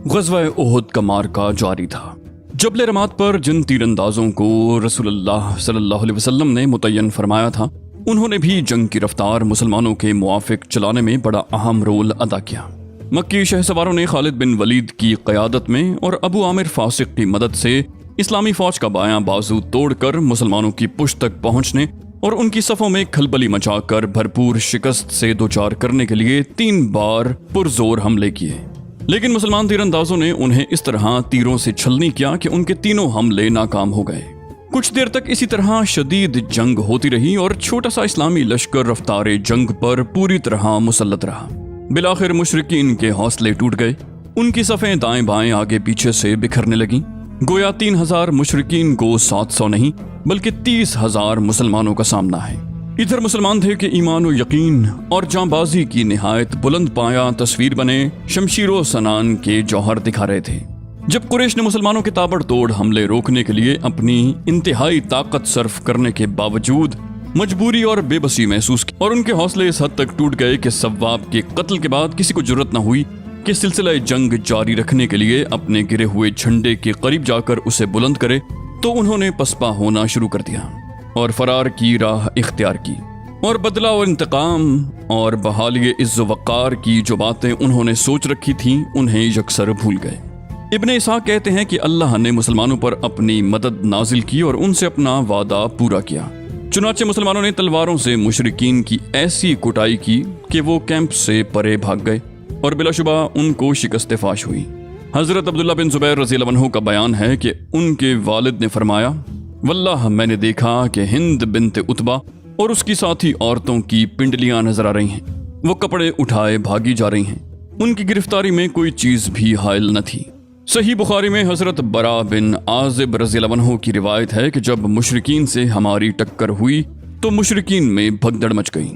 ग़ज़वा उहुद का मार्का जारी था। जबल रमात पर जिन तीरंदाजों को रसूलुल्लाह सल्लल्लाहु अलैहि वसल्लम ने मुतय्यन फरमाया था, उन्होंने भी जंग की रफ्तार मुसलमानों के मुआफ़िक चलाने में बड़ा अहम रोल अदा किया। मक्की शहसवारों ने खालिद बिन वलीद की क़यादत में और अबू आमिर फासिक की मदद से इस्लामी फ़ौज का बायां बाजू तोड़कर मुसलमानों की पुश्त तक पहुंचने और उनकी सफ़ों में खलबली मचाकर भरपूर शिकस्त से दो चार करने के लिए 3 बार पुरजोर हमले किए। लेकिन मुसलमान तीरंदाजों ने उन्हें इस तरह तीरों से छलनी किया कि उनके तीनों हमले नाकाम हो गए। कुछ देर तक इसी तरह शदीद जंग होती रही और छोटा सा इस्लामी लश्कर रफ्तार जंग पर पूरी तरह मुसल्लत रहा। बिलाखिर मुशरिकीन के हौसले टूट गए, उनकी सफ़ें दाएं बाएं आगे पीछे से बिखरने लगीं। गोया 3000 मुशरिकीन को 700 नहीं बल्कि 30,000 मुसलमानों का सामना है। इधर मुसलमान थे कि ईमान और यकीन और जांबाजी की निहायत बुलंद पाया तस्वीर बने शमशीरो सनान के जौहर दिखा रहे थे। जब कुरैश ने मुसलमानों के ताबड़तोड़ हमले रोकने के लिए अपनी इंतहाई ताकत सर्फ करने के बावजूद मजबूरी और बेबसी महसूस की और उनके हौसले इस हद तक टूट गए कि सव्वाब के कत्ल के बाद किसी को जुर्रत न हुई कि सिलसिला जंग जारी रखने के लिए अपने गिरे हुए झंडे के करीब जाकर उसे बुलंद करे, तो उन्होंने पसपा होना शुरू कर दिया और फरार की राह इख्तियार की और बदला और इंतकाम और बहाली इज़्ज़ो वक़ार की जो बातें उन्होंने सोच रखी थीं उन्हें यकसर भूल गए। इब्न इसहाक़ कहते हैं कि अल्लाह ने मुसलमानों पर अपनी मदद नाजिल की और उनसे अपना वादा पूरा किया। चुनाचे मुसलमानों ने तलवारों से मुशरिकीन की ऐसी कुटाई की कि वो कैंप से परे भाग गए और बिलाशुबा उनको शिकस्त फाश हुई। हज़रत अब्दुल्ला बिन ज़ुबैर रज़ियल्लाहु अन्हु का बयान है कि उनके वालिद ने फरमाया, वल्लाह मैंने देखा कि हिंद बिन्त उतबा और उसकी साथी औरतों की पिंडलियां नजर आ रही हैं। वो कपड़े उठाए भागी जा रही हैं। उनकी गिरफ्तारी में कोई चीज़ भी हायल न थी। सही बुखारी में हज़रत बरा बिन आज़िब रज़ियल्लाहु अन्हु की रिवायत है कि जब मुशरिकीन से हमारी टक्कर हुई तो मुशरिकीन में भगदड़ मच गई।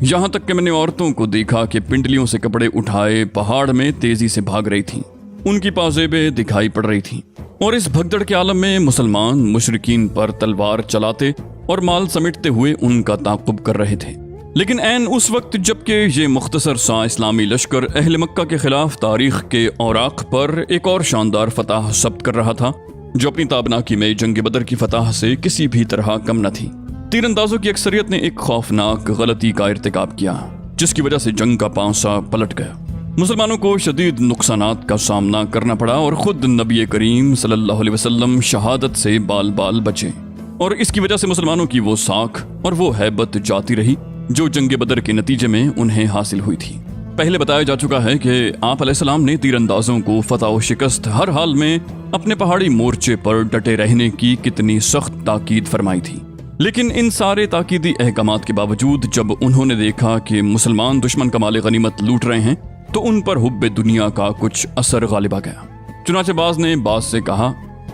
यहाँ तक कि मैंने औरतों को देखा कि पिंडलियों से कपड़े उठाए पहाड़ में तेजी से भाग रही थीं। उनकी पाजेबें दिखाई पड़ रही थीं और इस भगदड़ के आलम में मुसलमान मुशरिकीन पर तलवार चलाते और माल समेटते हुए उनका ताक़ुब कर रहे थे। लेकिन ऐन उस वक्त जबकि ये मुख्तसर सा इस्लामी लश्कर अहले मक्का के खिलाफ तारीख के औराक पर एक और शानदार फतह सब्त कर रहा था, जो अपनी ताबनाकी में जंग बदर की फतह से किसी भी तरह कम न थी। तीरंदाजों की अक्सरियत ने एक खौफनाक गलती का इर्तिकाब किया, जिसकी वजह से जंग का पांसा पलट गया। मुसलमानों को शदीद नुकसानात का सामना करना पड़ा और खुद नबी करीम सल्लल्लाहु अलैहि वसल्लम शहादत से बाल बाल बचे और इसकी वजह से मुसलमानों की वो साख और वो हैबत जाती रही जो जंग बदर के नतीजे में उन्हें हासिल हुई थी। पहले बताया जा चुका है कि आप अलैहिस्सलाम ने तीरंदाजों को फतह व शिकस्त हर हाल में अपने पहाड़ी मोर्चे पर डटे रहने की कितनी सख्त ताकीद फरमाई थी। लेकिन इन सारे ताकीदी अहकामात के बावजूद जब उन्होंने देखा कि मुसलमान दुश्मन का माल गनीमत लूट रहे हैं तो उन पर हुब्बे दुनिया का कुछ असर गालिब आ गया। चुनाचे बाज ने बाज से कहा,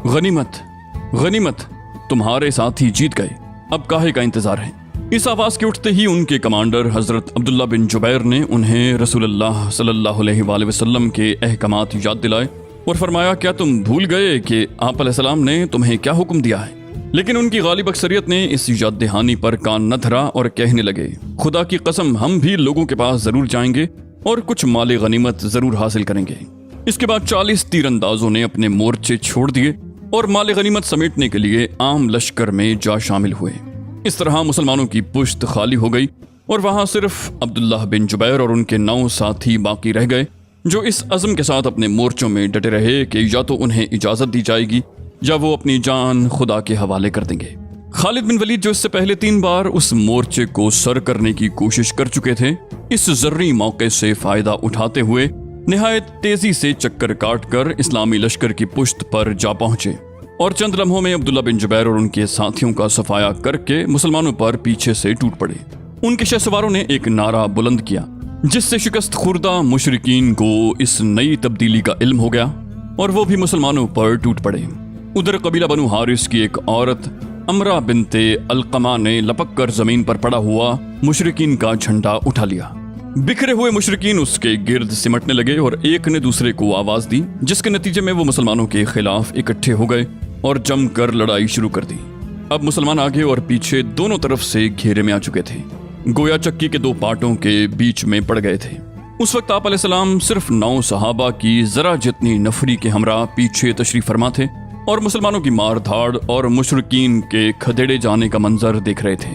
गनीमत गनीमत, तुम्हारे साथी जीत गए, अब काहे का इंतजार है। इस आवाज के उठते ही उनके कमांडर हजरत अब्दुल्ला बिन जुबैर ने उन्हें रसूलुल्लाह सल्लल्लाहु अलैहि वसल्लम के अहकामात याद दिलाए और फरमाया, क्या तुम भूल गए कि आप अलैहिस्सलाम ने तुम्हें क्या हुक्म दिया है। लेकिन उनकी गालिब अक्सरियत ने इस याद दहानी पर कान न धरा और कहने लगे, खुदा की कसम हम भी लोगों के पास जरूर जाएंगे और कुछ माले गनीमत जरूर हासिल करेंगे। इसके बाद 40 तीरंदाजों ने अपने मोर्चे छोड़ दिए और माले गनीमत समेटने के लिए आम लश्कर में जा शामिल हुए। इस तरह मुसलमानों की पुश्त खाली हो गई और वहां सिर्फ अब्दुल्लाह बिन जुबैर और उनके 9 साथी बाकी रह गए, जो इस अज़म के साथ अपने मोर्चों में डटे रहे कि या तो उन्हें इजाजत दी जाएगी या वो अपनी जान खुदा के हवाले कर देंगे। खालिद बिन वलीद, जो इससे पहले 3 बार उस मोर्चे को सर करने की कोशिश कर चुके थे, इस जर्री मौके से फायदा उठाते हुए निहायत तेजी से चक्कर काटकर इस्लामी लश्कर की पुश्त पर जा पहुंचे और चंद लम्हों में अब्दुल्ला बिन जुबैर और उनके साथियों का सफाया करके मुसलमानों पर पीछे से टूट पड़े। उनके शहसवारों ने एक नारा बुलंद किया, जिससे शिकस्त खुर्दा मुशरिकीन को इस नई तब्दीली का इल्म हो गया और वो भी मुसलमानों पर टूट पड़े। उधर कबीला बनु हारिस की एक औरत अमरा बिनते अलकमा ने लपक कर जमीन पर पड़ा हुआ मुशरिकीन का झंडा उठा लिया। बिखरे हुए मुशरिकीन उसके गिर्द सिमटने लगे और एक ने दूसरे को आवाज दी, जिसके नतीजे में वो मुसलमानों के खिलाफ इकट्ठे हो गए और जमकर लड़ाई शुरू कर दी। अब मुसलमान आगे और पीछे दोनों तरफ से घेरे में आ चुके थे, गोया चक्की के 2 पाटों के बीच में पड़ गए थे। उस वक्त आप अलैहिस्सलाम सिर्फ 9 सहाबा की जरा जितनी नफरी के हमरा पीछे तशरीफ फरमा थे और मुसलमानों की मार धाड़ और मुशरिकीन के खदेड़े जाने का मंजर देख रहे थे।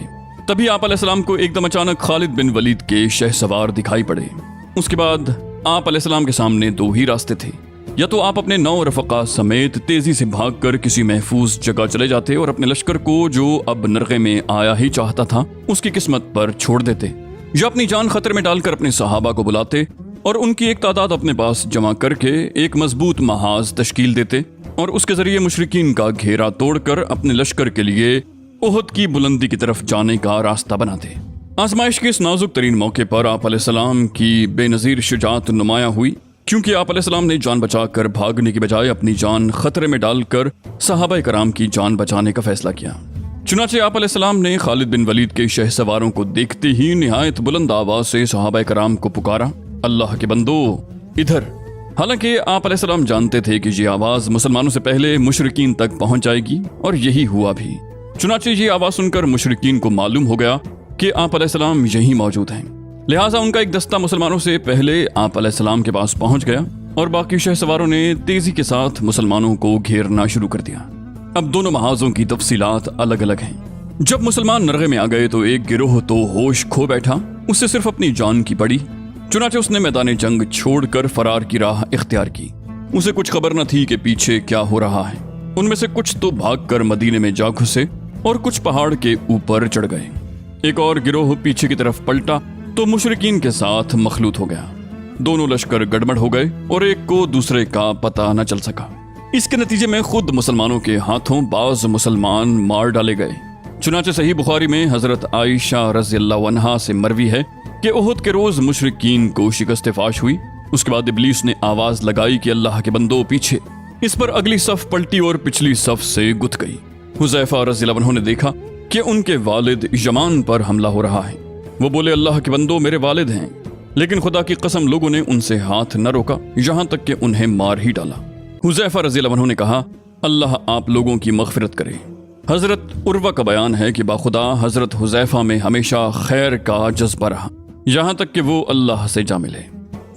तभी आप अलैहिस्सलाम को एकदम अचानक खालिद बिन वलीद के शहसवार दिखाई पड़े। उसके बाद आप अलैहिस्सलाम के सामने 2 ही रास्ते थे, या तो आप अपने 9 रफ़क़ा समेत तेजी से भागकर किसी महफूज जगह चले जाते और अपने लश्कर को, जो अब नरगे में आया ही चाहता था, उसकी किस्मत पर छोड़ देते, या अपनी जान खतरे में डालकर अपने सहाबा को बुलाते और उनकी एक तादाद अपने पास जमा करके एक मजबूत महाज तश्कील देते और उसके जरिए मुशरिकीन का घेरा तोड़कर अपने लश्कर के लिए उहद की बुलंदी की तरफ जाने का रास्ता बनाते। आजमाइश के इस नाजुक तरीन मौके पर आप अलैहिस्सलाम की बेनज़ीर शुजाअत नुमाया हुई, क्योंकि आप अलैहिस्सलाम ने जान बचाकर भागने की बजाय अपनी जान खतरे में डालकर सहाबा कराम की जान बचाने का फैसला किया। चुनाचे आप अलैहिस्सलाम ने खालिद बिन वलीद के शहसवारों को देखते ही निहायत बुलंद आवाज से सहाबा कराम को पुकारा, अल्लाह के बंदो इधर। हालांकि आप अलैहिस्सलाम जानते थे कि ये आवाज मुसलमानों से पहले मुशरिकीन तक पहुंच जाएगी, और यही हुआ भी। चुनाचे ये आवाज सुनकर मुशरिकीन को मालूम हो गया कि आप अलैहिस्सलाम यहीं मौजूद हैं। लिहाजा उनका एक दस्ता मुसलमानों से पहले आप अलैहिस्सलाम के पास पहुंच गया और बाकी शहसवारों ने तेजी के साथ मुसलमानों को घेरना शुरू कर दिया। अब दोनों महाजों की तफसीलात अलग अलग हैं। जब मुसलमान नरगे में आ गए तो एक गिरोह तो होश खो बैठा, उससे सिर्फ अपनी जान की पड़ी। चुनाचे उसने मैदान जंग छोड़कर फरार की राह इख्तियार की। उसे कुछ खबर न थी कि पीछे क्या हो रहा है। उनमें से कुछ तो भागकर मदीने में जा घुसे और कुछ पहाड़ के ऊपर चढ़ गए। एक और गिरोह पीछे की तरफ पलटा तो मुशरिकीन के साथ मखलूत हो गया। दोनों लश्कर गड़बड़ हो गए और एक को दूसरे का पता न चल सका। इसके नतीजे में खुद मुसलमानों के हाथों बाज मुसलमान मार डाले गए। चुनाचे सही बुखारी में हजरत आयशा रज़ियल्लाहु अन्हा से मरवी है कि उहद के रोज मुशरिकीन को शिकस्त फाश हुई। उसके बाद इब्लीस ने आवाज लगाई कि अल्लाह के बंदो पीछे। इस पर अगली सफ पलटी और पिछली सफ से गुथ गई। हुज़ैफा रज़ियल्लाहु अन्हु ने देखा कि उनके वालिद यमान पर हमला हो रहा है। वो बोले, अल्लाह के बंदो मेरे वालिद हैं, लेकिन खुदा की कसम लोगों ने उनसे हाथ न रोका, यहाँ तक कि उन्हें मार ही डाला। हुज़ैफा रज़ियल्लाहु अन्हु ने कहा, अल्लाह आप लोगों की मग़फ़िरत करे। हज़रत उर्वा का बयान है कि बाखुदा हज़रत हुज़ैफा में हमेशा खैर का जज्बा रहा, यहाँ तक कि वो अल्लाह से जा मिले।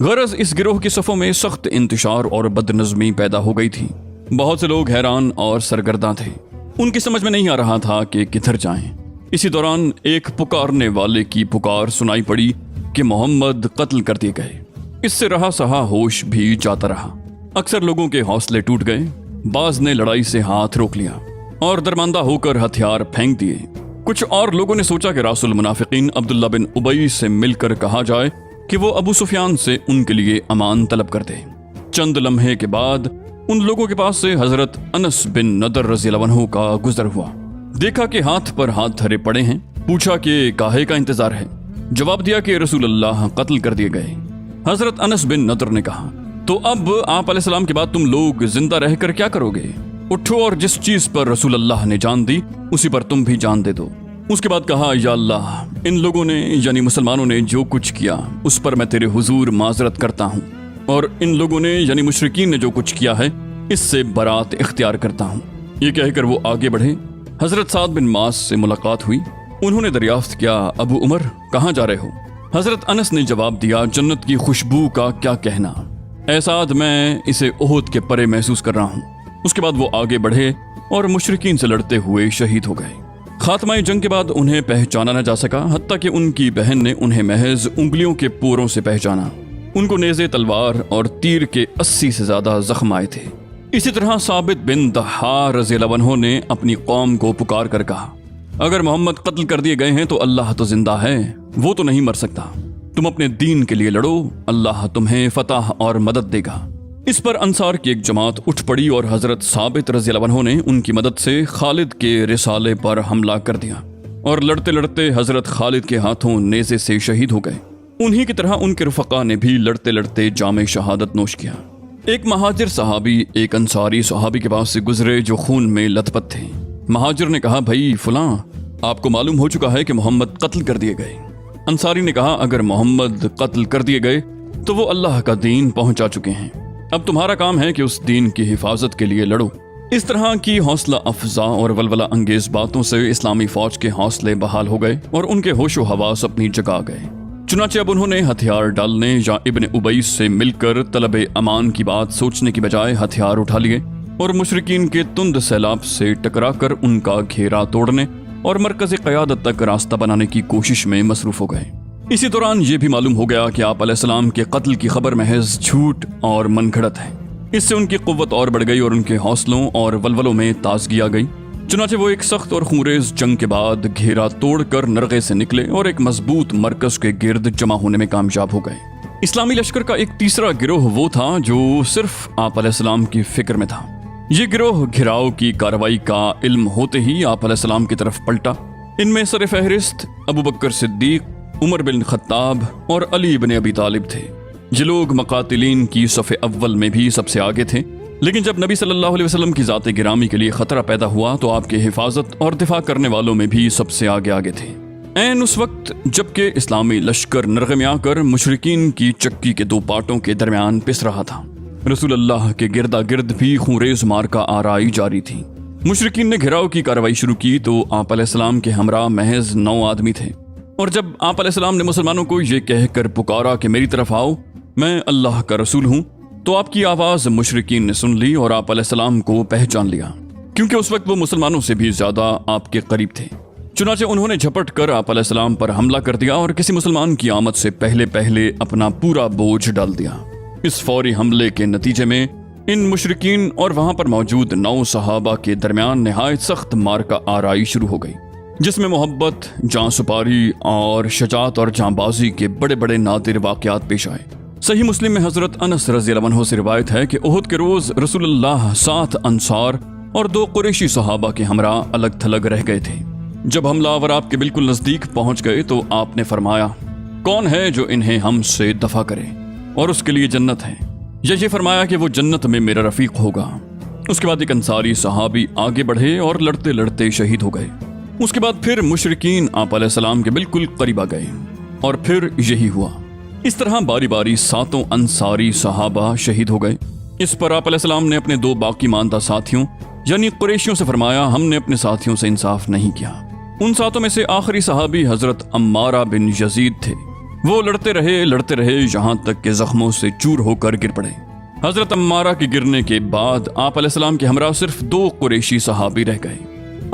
गरज इस गिरोह की सफ़ों में सख्त इंतशार और बदनज़मी पैदा हो गई थी। बहुत से लोग हैरान और सरगर्दा थे। उनकी समझ में नहीं आ रहा था कि किधर जाएं। इसी दौरान एक पुकारने वाले की पुकार सुनाई पड़ी कि मोहम्मद कत्ल कर दिए गए। इससे रहा सहा होश भी जाता रहा। अक्सर लोगों के हौसले टूट गए। बाज ने लड़ाई से हाथ रोक लिया और दरमांदा होकर हथियार फेंक दिए। कुछ और लोगों ने सोचा कि रासुल मुनाफिकीन अब्दुल्ला बिन उबई से मिलकर कहा जाए कि वो अबू सुफियान से उनके लिए अमान तलब कर दे। चंद लम्हे के बाद उन लोगों के पास से हजरत अनस बिन नदर रज़ियल्लाहु अन्हु का गुजर हुआ। देखा कि हाथ पर हाथ धरे पड़े हैं। पूछा कि काहे का इंतजार है। जवाब दिया कि रसूलुल्लाह कत्ल कर दिए गए। हजरत अनस बिन नदर ने कहा, तो अब आप अलैहिस्सलाम के बाद तुम लोग जिंदा रहकर क्या करोगे? उठो और जिस चीज पर रसूलुल्लाह ने जान दी उसी पर तुम भी जान दे दो। उसके बाद कहा, या अल्लाह, इन लोगों ने यानी मुसलमानों ने जो कुछ किया उस पर मैं तेरे हुजूर माजरत करता हूँ, और इन लोगों ने यानी मुशरिकीन ने जो कुछ किया है इससे बरात इख्तियार करता हूँ। ये कहकर वो आगे बढ़े। हजरत साद बिन मास से मुलाकात हुई। उन्होंने दरियाफ्त किया, अबू उमर कहाँ जा रहे हो? हजरत अनस ने जवाब दिया, जन्नत की खुशबू का क्या कहना, ऐ साद मैं इसे उहद के परे महसूस कर रहा हूँ। उसके बाद वो आगे बढ़े और मुशरिकीन से लड़ते हुए शहीद हो गए। खात्माए जंग के बाद उन्हें पहचाना न जा सका, हत्ता कि उनकी बहन ने उन्हें महज उंगलियों के पोरों से पहचाना। उनको नेज़े, तलवार और तीर के 80 से ज्यादा जख्म आए थे। इसी तरह साबित बिन दहा रज़ियल्लाहु अन्हु ने अपनी कौम को पुकार कर कहा, अगर मोहम्मद कत्ल कर दिए गए हैं तो अल्लाह तो जिंदा है, वो तो नहीं मर सकता। तुम अपने दीन के लिए लड़ो, अल्लाह तुम्हें फतह और मदद देगा। इस पर अंसार की एक जमात उठ पड़ी और हजरत साबित रज़ियल्लाहु अन्हु ने उनकी मदद से खालिद के रिसाले पर हमला कर दिया और लड़ते लड़ते हजरत खालिद के हाथों नेज़े से शहीद हो गए। उन्हीं की तरह उनके रफ़क़ा ने भी लड़ते लड़ते जामे शहादत नोश किया। एक महाजिर सहाबी एक अंसारी सहाबी के पास से गुजरे जो खून में लथपथ थे। महाजिर ने कहा, भाई फलां, आपको मालूम हो चुका है कि मोहम्मद कत्ल कर दिए गए। अंसारी ने कहा, अगर मोहम्मद कत्ल कर दिए गए तो वो अल्लाह का दीन पहुंचा चुके हैं। अब तुम्हारा काम है कि उस दीन की हिफाजत के लिए लड़ो। इस तरह की हौसला अफजा और वलवला अंगेज बातों से इस्लामी फौज के हौसले बहाल हो गए और उनके होशो हवास अपनी जगह आ गए। चुनाचे अब उन्होंने हथियार डालने या इब्न उबई से मिलकर तलब अमान की बात सोचने की बजाय हथियार उठा लिए और मुशरिकीन के तुंद सैलाब से टकराकर उनका घेरा तोड़ने और मरकज़ क़यादत तक रास्ता बनाने की कोशिश में मसरूफ हो गए। इसी दौरान ये भी मालूम हो गया कि आप अलैहिस्सलाम के कत्ल की खबर महज झूठ और मनगढ़ंत है। इससे उनकी कुव्वत और बढ़ गई और उनके हौसलों और वलवलों में ताजगी आ गई। चुनाचे वो एक सख्त और खूंरेज जंग के बाद घेरा तोड़कर नरगे से निकले और एक मजबूत मरकज के गिर्द जमा होने में कामयाब हो गए। इस्लामी लश्कर का एक तीसरा गिरोह वो था जो सिर्फ आप अलैहिस्सलाम की फिक्र में था। ये गिरोह घिराव की कार्रवाई का इल्म होते ही आप अलैहिस्सलाम की तरफ पलटा। इनमें सर फहरिस्त अबू बकर सिद्दीक, उमर बिन खत्ताब और अली इब्न अबी तालिब थे। ये लोग मकातिलीन की सफ़े अव्वल में भी सबसे आगे थे। लेकिन जब नबी सल्लल्लाहु अलैहि वसल्लम की ज़ात गिरामी के लिए खतरा पैदा हुआ तो आपके हिफाजत और दिफा करने वालों में भी सबसे आगे थे। ऐन उस वक्त जबकि इस्लामी लश्कर नरगे में आकर मुशरिकीन की चक्की के दो पाटों के दरमियान पिस रहा था, रसूलुल्लाह के गिरदा गिर्द भी खूंरेज मारका आराई जारी थी। मुशरिकीन ने घिराव की कार्रवाई शुरू की तो आप अलैहिस्सलाम के हमरा महज 9 आदमी थे। और जब आप अलैहिस्सलाम ने मुसलमानों को ये कहकर पुकारा कि मेरी तरफ आओ, मैं अल्लाह का रसूल हूँ, तो आपकी आवाज मुशरिकीन ने सुन ली और आप अलैहिस्सलाम को पहचान लिया, क्योंकि उस वक्त वो मुसलमानों से भी ज्यादा आपके करीब थे। चुनाचे उन्होंने झपट कर आप अलैहिस्सलाम पर हमला कर दिया और किसी मुसलमान की आमद से पहले अपना पूरा बोझ डाल दिया। इस फौरी हमले के नतीजे में इन मुशरिकीन और वहां पर मौजूद 9 सहाबा के दरमियान निहायत सख्त मारका आराई शुरू हो गई, जिसमें मोहब्बत, जान सुपारी और शजात और जांबाजी के बड़े बड़े नादिर वाक़यात पेश आए। सही मुस्लिम में हजरत अनस रज़ियल्लाहु अन्हु से रिवायत है कि उहुद के रोज रसूलुल्लाह 7 अंसार और 2 कुरैशी सहाबा के हमरा अलग थलग रह गए थे। जब हमलावर आपके बिल्कुल नजदीक पहुंच गए तो आपने फरमाया, कौन है जो इन्हें हमसे दफा करे और उसके लिए जन्नत है। ये फरमाया कि वो जन्नत में मेरा रफीक होगा। उसके बाद एक अंसारी सहाबी आगे बढ़े और लड़ते लड़ते शहीद हो गए। उसके बाद फिर मुशरिकीन आप अलैहिस्सलाम के बिल्कुल करीब आ गए और फिर यही हुआ। इस तरह बारी बारी 7 अंसारी सहाबा शहीद हो गए। इस पर आप अलैहिस्सलाम ने अपने 2 बाकी मानदा साथियों यानी कुरैशियों से फरमाया, हमने अपने साथियों से इंसाफ नहीं किया। उन 7 में से आखिरी सहाबी हजरत अम्मारा बिन यजीद थे। वो लड़ते रहे यहाँ तक के जख्मों से चूर होकर गिर पड़े। हजरत अम्मारा के गिरने के बाद आप अलैहिस्सलाम के हमरा सिर्फ 2 कुरैशी सहाबी रह गए।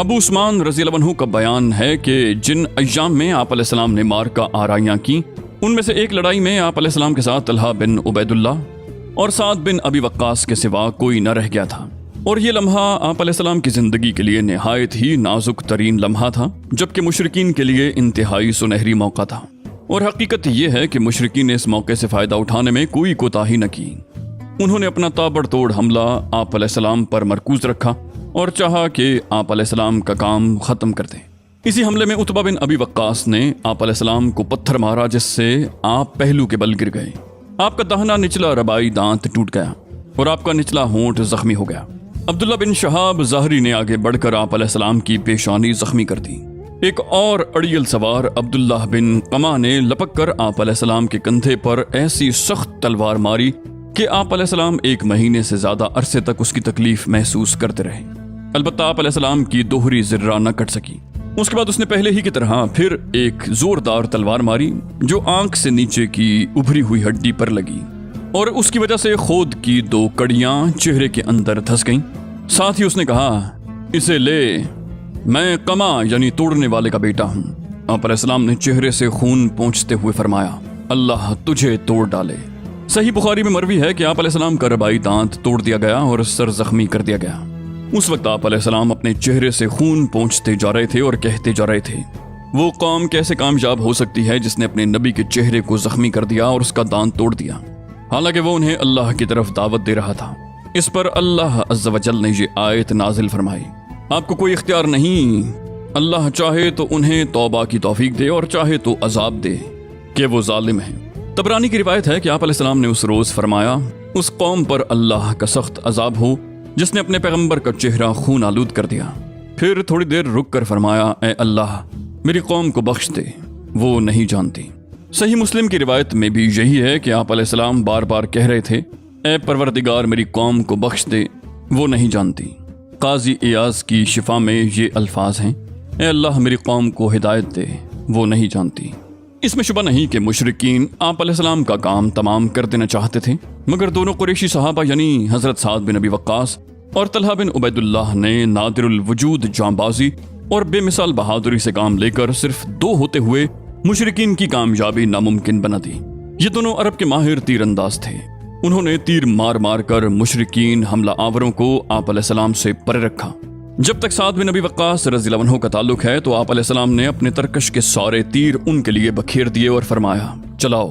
अबू उस्मान रज़ियल्लाहु अन्हु का बयान है कि जिन अय्याम में आप अलैहिस्सलाम ने मारका आराइयां की, उनमें से एक लड़ाई में आप अलैहिस्सलाम के साथ तलहा बिन उबैदुल्लाह और साद बिन अबी वक्कास के सिवा कोई न रह गया था। और ये लम्हा आप अलैहिस्सलाम की जिंदगी के लिए निहायत ही नाजुक तरीन लम्हा था, जबकि मुशरिकीन के लिए इंतहाई सुनहरी मौका था। और हकीकत ये है कि मुशरिकीन ने इस मौके से फायदा उठाने में कोई कोताही न की। उन्होंने अपना ताबड़तोड़ हमला आप अलैहिस्सलाम पर मरकूज रखा और चाहा कि आप अलैहिस्सलाम का काम खत्म कर दें। इसी हमले में उतबा बिन अबी वक्कास ने आप अलैहिस्सलाम को पत्थर मारा, जिससे आप पहलू के बल गिर गए। आपका दाहिना निचला रबाई दांत टूट गया और आपका निचला होंठ जख्मी हो गया। अब्दुल्ला बिन शहाब ज़ाहरी ने आगे बढ़कर आप अलैहिस्सलाम की पेशानी जख्मी कर दी। एक और अड़ियल सवार अब्दुल्ला बिन कमा ने लपक कर आप अलैहिस्सलाम के कंधे पर ऐसी सख्त तलवार मारी कि आप अलैहिस्सलाम 1 महीने से ज्यादा अरसे तक उसकी तकलीफ महसूस करते रहे। अलबत्ता आप अलैहिस्सलाम की दोहरी जिर्रा न कट सकी। उसके बाद उसने पहले ही की तरह फिर एक जोरदार तलवार मारी जो आंख से नीचे की उभरी हुई हड्डी पर लगी और उसकी वजह से खोद की 2 कड़ियां चेहरे के अंदर धंस गईं। साथ ही उसने कहा, इसे ले, मैं कमा यानी तोड़ने वाले का बेटा हूँ। आप अलैहिस्सलाम ने चेहरे से खून पोंछते हुए फरमाया, अल्लाह तुझे तोड़ डाले। सही बुखारी में मरवी है कि आप अलैहिस्सलाम का रबाई दांत तोड़ दिया गया और सर जख्मी कर दिया गया। उस वक्त आप अलैहिस्सलाम अपने चेहरे से खून पोंछते जा रहे थे और कहते जा रहे थे, वो कौम कैसे कामयाब हो सकती है जिसने अपने नबी के चेहरे को जख्मी कर दिया और उसका दांत तोड़ दिया, हालांकि वो उन्हें अल्लाह की तरफ दावत दे रहा था। इस पर अल्लाह अज़्ज़ व जल ने ये आयत नाजिल फरमाई, आपको कोई इख्तियार नहीं, अल्लाह चाहे तो उन्हें तौबा की तौफीक दे और चाहे तो अजाब दे कि वो जालिम है। तबरानी की रिवायत है कि आप अलैहिस्सलाम ने उस रोज फरमाया, उस कौम पर अल्लाह का सख्त अजाब हो जिसने अपने पैगंबर का चेहरा खून आलूद कर दिया। फिर थोड़ी देर रुक कर फरमाया, ए अल्लाह मेरी कौम को बख्श दे, वो नहीं जानती। सही मुस्लिम की रिवायत में भी यही है कि आप अलैहिस्सलाम बार बार कह रहे थे, ए परवरदिगार मेरी कौम को बख्श दे, वो नहीं जानती। काजी इयाज की शिफा में ये अल्फाज हैं, ए अल्लाह मेरी कौम को हिदायत दे, वो नहीं जानती। اس میں شبہ نہیں کہ مشرکین آپ علیہ السلام کا کام تمام کر دینا چاہتے تھے، مگر دونوں قریشی صحابہ یعنی حضرت سعد بن ابی وقاص اور طلحہ بن عبید اللہ نے نادر الوجود جانبازی اور بے مثال بہادری سے کام لے کر صرف 2 ہوتے ہوئے مشرکین کی کامیابی ناممکن بنا دی۔ یہ دونوں عرب کے ماہر تیر انداز تھے۔ انہوں نے تیر مار مار کر مشرکین حملہ آوروں کو آپ علیہ السلام سے پرے رکھا۔ جب تک سعد بن ابی وقاص رضی اللہ عنہ کا تعلق ہے تو آپ علیہ السلام نے اپنے ترکش کے سارے تیر ان کے لیے بکھیر دیے اور فرمایا، چلاؤ،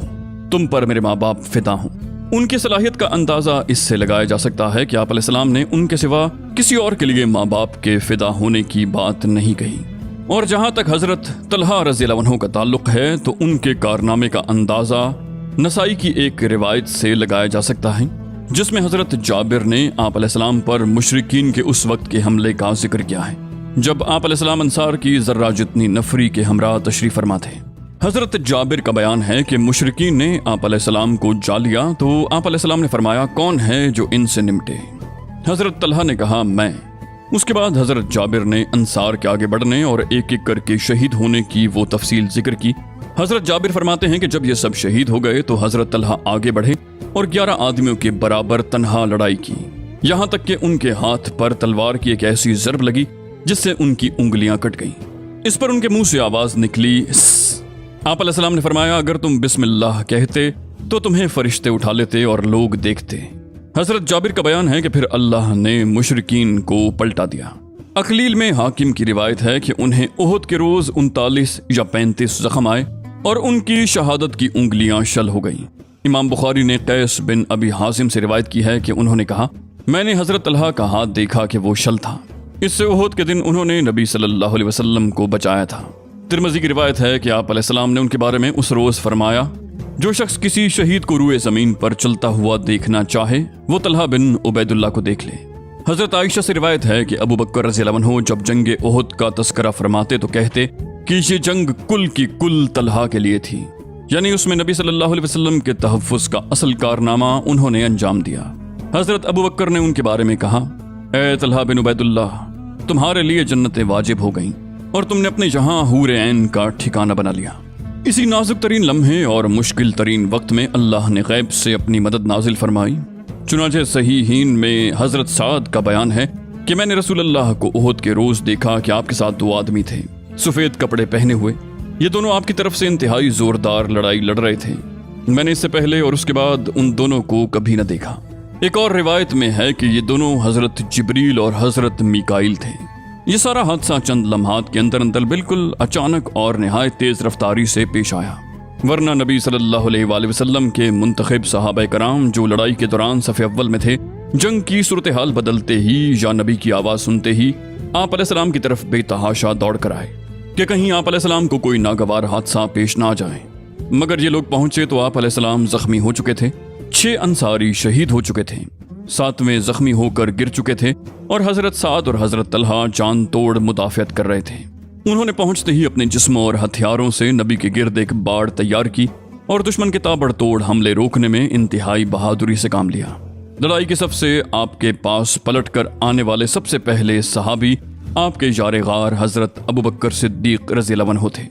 تم پر میرے ماں باپ فدا ہوں۔ ان کی صلاحیت کا اندازہ اس سے لگایا جا سکتا ہے کہ آپ علیہ السلام نے ان کے سوا کسی اور کے لیے ماں باپ کے فدا ہونے کی بات نہیں کہی۔ اور جہاں تک حضرت طلحہ رضی اللہ عنہ کا تعلق ہے تو ان کے کارنامے کا اندازہ نسائی کی ایک روایت سے لگایا جا سکتا ہے، جس میں حضرت جابر نے آپ علیہ السلام پر مشرکین کے اس وقت کے حملے کا ذکر کیا ہے جب آپ علیہ السلام انصار کی ذرہ جتنی نفری کے ہمراہ تشریف فرما تھے۔ حضرت جابر کا بیان ہے کہ مشرکین نے آپ علیہ السلام کو جا لیا تو آپ علیہ السلام نے فرمایا، کون ہے جو ان سے نمٹے؟ حضرت طلحہ نے کہا، میں۔ اس کے بعد حضرت جابر نے انصار کے آگے بڑھنے اور ایک ایک کر کے شہید ہونے کی وہ تفصیل ذکر کی۔ حضرت جابر فرماتے ہیں کہ جب یہ سب شہید ہو گئے تو حضرت طلحہ آگے بڑھے اور 11 آدمیوں کے برابر تنہا لڑائی کی، یہاں تک کہ ان کے ہاتھ پر تلوار کی ایک ایسی ضرب لگی جس سے ان کی انگلیاں کٹ گئیں۔ اس پر ان کے منہ سے آواز نکلی، آپ علیہ السلام نے فرمایا، اگر تم بسم اللہ کہتے تو تمہیں فرشتے اٹھا لیتے اور لوگ دیکھتے۔ حضرت جابر کا بیان ہے کہ پھر اللہ نے مشرکین کو پلٹا دیا۔ اقلیل میں حاکم کی روایت ہے کہ انہیں احد کے روز 39 یا 35 زخم آئے اور ان کی شہادت کی انگلیاں شل ہو گئیں۔ امام بخاری نے قیس بن ابی حازم سے روایت کی ہے کہ انہوں نے کہا، میں نے حضرت طلحہ کا ہاتھ دیکھا کہ وہ شل تھا۔ اس سے احد کے دن انہوں نے نبی صلی اللہ علیہ وسلم کو بچایا تھا۔ ترمذی کی روایت ہے کہ آپ علیہ السلام نے ان کے بارے میں اس روز فرمایا، جو شخص کسی شہید کو روئے زمین پر چلتا ہوا دیکھنا چاہے وہ طلحہ بن عبید اللہ کو دیکھ لے۔ حضرت عائشہ سے روایت ہے کہ ابو بکر رضی اللہ عنہ جب جنگ احد کا تذکرہ فرماتے تو کہتے کہ یہ جنگ کل کی کل طلحہ کے لیے تھی، یعنی اس میں نبی صلی اللہ علیہ وسلم کے تحفظ کا اصل کارنامہ انہوں نے انجام دیا۔ حضرت ابو بکر نے ان کے بارے میں کہا، اے طلحہ بن عبید اللہ، تمہارے لیے جنتیں واجب ہو گئیں اور تم نے اپنے یہاں حور عین کا ٹھکانہ بنا لیا۔ اسی نازک ترین لمحے اور مشکل ترین وقت میں اللہ نے غیب سے اپنی مدد نازل فرمائی۔ چنانچہ صحیحین میں حضرت سعد کا بیان ہے کہ میں نے رسول اللہ کو احد کے روز دیکھا کہ آپ کے ساتھ 2 آدمی تھے، سفید کپڑے پہنے ہوئے۔ یہ دونوں آپ کی طرف سے انتہائی زوردار لڑائی لڑ رہے تھے۔ میں نے اس سے پہلے اور اس کے بعد ان دونوں کو کبھی نہ دیکھا۔ ایک اور روایت میں ہے کہ یہ دونوں حضرت جبریل اور حضرت میکائیل تھے۔ یہ سارا حادثہ چند لمحات کے اندر بالکل اچانک اور نہایت تیز رفتاری سے پیش آیا، ورنہ نبی صلی اللہ علیہ وآلہ وسلم کے منتخب صحابہ کرام جو لڑائی کے دوران صف اول میں تھے، جنگ کی صورتحال بدلتے ہی یا نبی کی آواز سنتے ہی آپ علیہ السلام کی طرف بے تحاشا دوڑ کر آئے کہ کہیں آپ علیہ السلام کو کوئی ناگوار حادثہ پیش نہ آ جائے۔ مگر یہ لوگ پہنچے تو آپ علیہ السلام زخمی ہو چکے تھے، 6 انصاری شہید ہو چکے تھے، 7ویں زخمی ہو کر گر چکے تھے اور حضرت سعد اور حضرت طلحہ جان توڑ مدافعت کر رہے تھے۔ انہوں نے پہنچتے ہی اپنے جسموں اور ہتھیاروں سے نبی کے گرد ایک باڑ تیار کی اور دشمن کے تابڑ توڑ حملے روکنے میں انتہائی بہادری سے کام لیا۔ لڑائی کے سب سے آپ کے پاس پلٹ کر آنے والے سب سے پہلے صحابی آپ کے یار غار حضرت ابو بکر صدیق رضی اللہ عنہ تھے۔